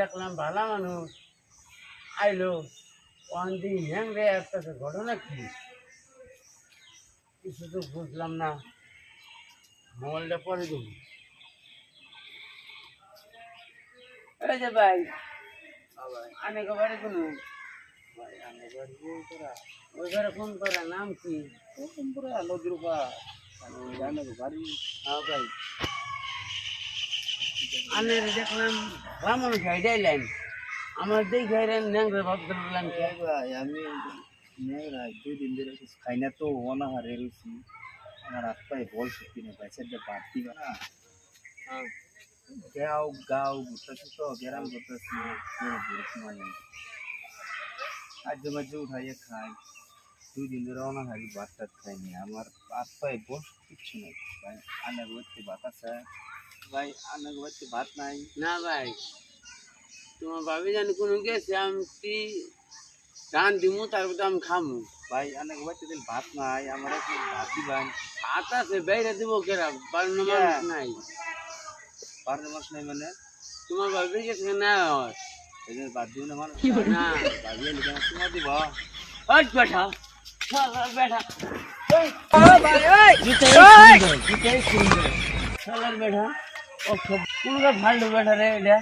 দেখলাম ভালো মানুষ আইলো অন্দি হ্যাং রে একটা ঘটনা কি কিছু তো বুঝলাম না মোবাইলটা পরে দেবো এই যে ভাই অনেক বাড়ি কোনো ভাই অনেক বাড়ি ওই ঘরে ফোন করা নাম কি নদীর বাড়ি হ্যাঁ ভাই আনে দেখলাম রামন খাই ডাইলেন আমার দেখে ন্যাংরে ভাবতে পারলাম ভাই আমি দুই দিন ধরে কিছু খাই না তো অনাহারে রয়েছি আমার হাত পায়ে বল শক্তি নেই ভাই সেটা বাদ দিবা না গাও গাও ঘুরতেছি তো গ্রাম করতেছি মানে মাঝে মাঝে উঠাইয়ে খাই দুই দিন ধরে অনাহারি ভাত টাত খাইনি আমার হাত পায়ে বল কিচ্ছু নেই ভাই আনার বাড়িতে ভাত আছে ভাই আনার বাড়িতে ভাত নাই না ভাই তোমার ভাবি জানি কোনো গেছে আমি ধান দিমু তারপর আমি খামু ভাই আনার বাড়িতে দিন ভাত নাই আমার একটু ভাত দিবেন ভাত আছে বাইরে দিব কেরা বাড়ির মানুষ নাই বারো মাস নাই মানে তোমার ভাবি গেছে না হয় এই জন্য ভাত দিব না মানুষ না ভাবিয়ে লিখে তোমার দিব হট বেটা বেটা শালার বেটা ও কোনটা ফালতু বেটা রে এটা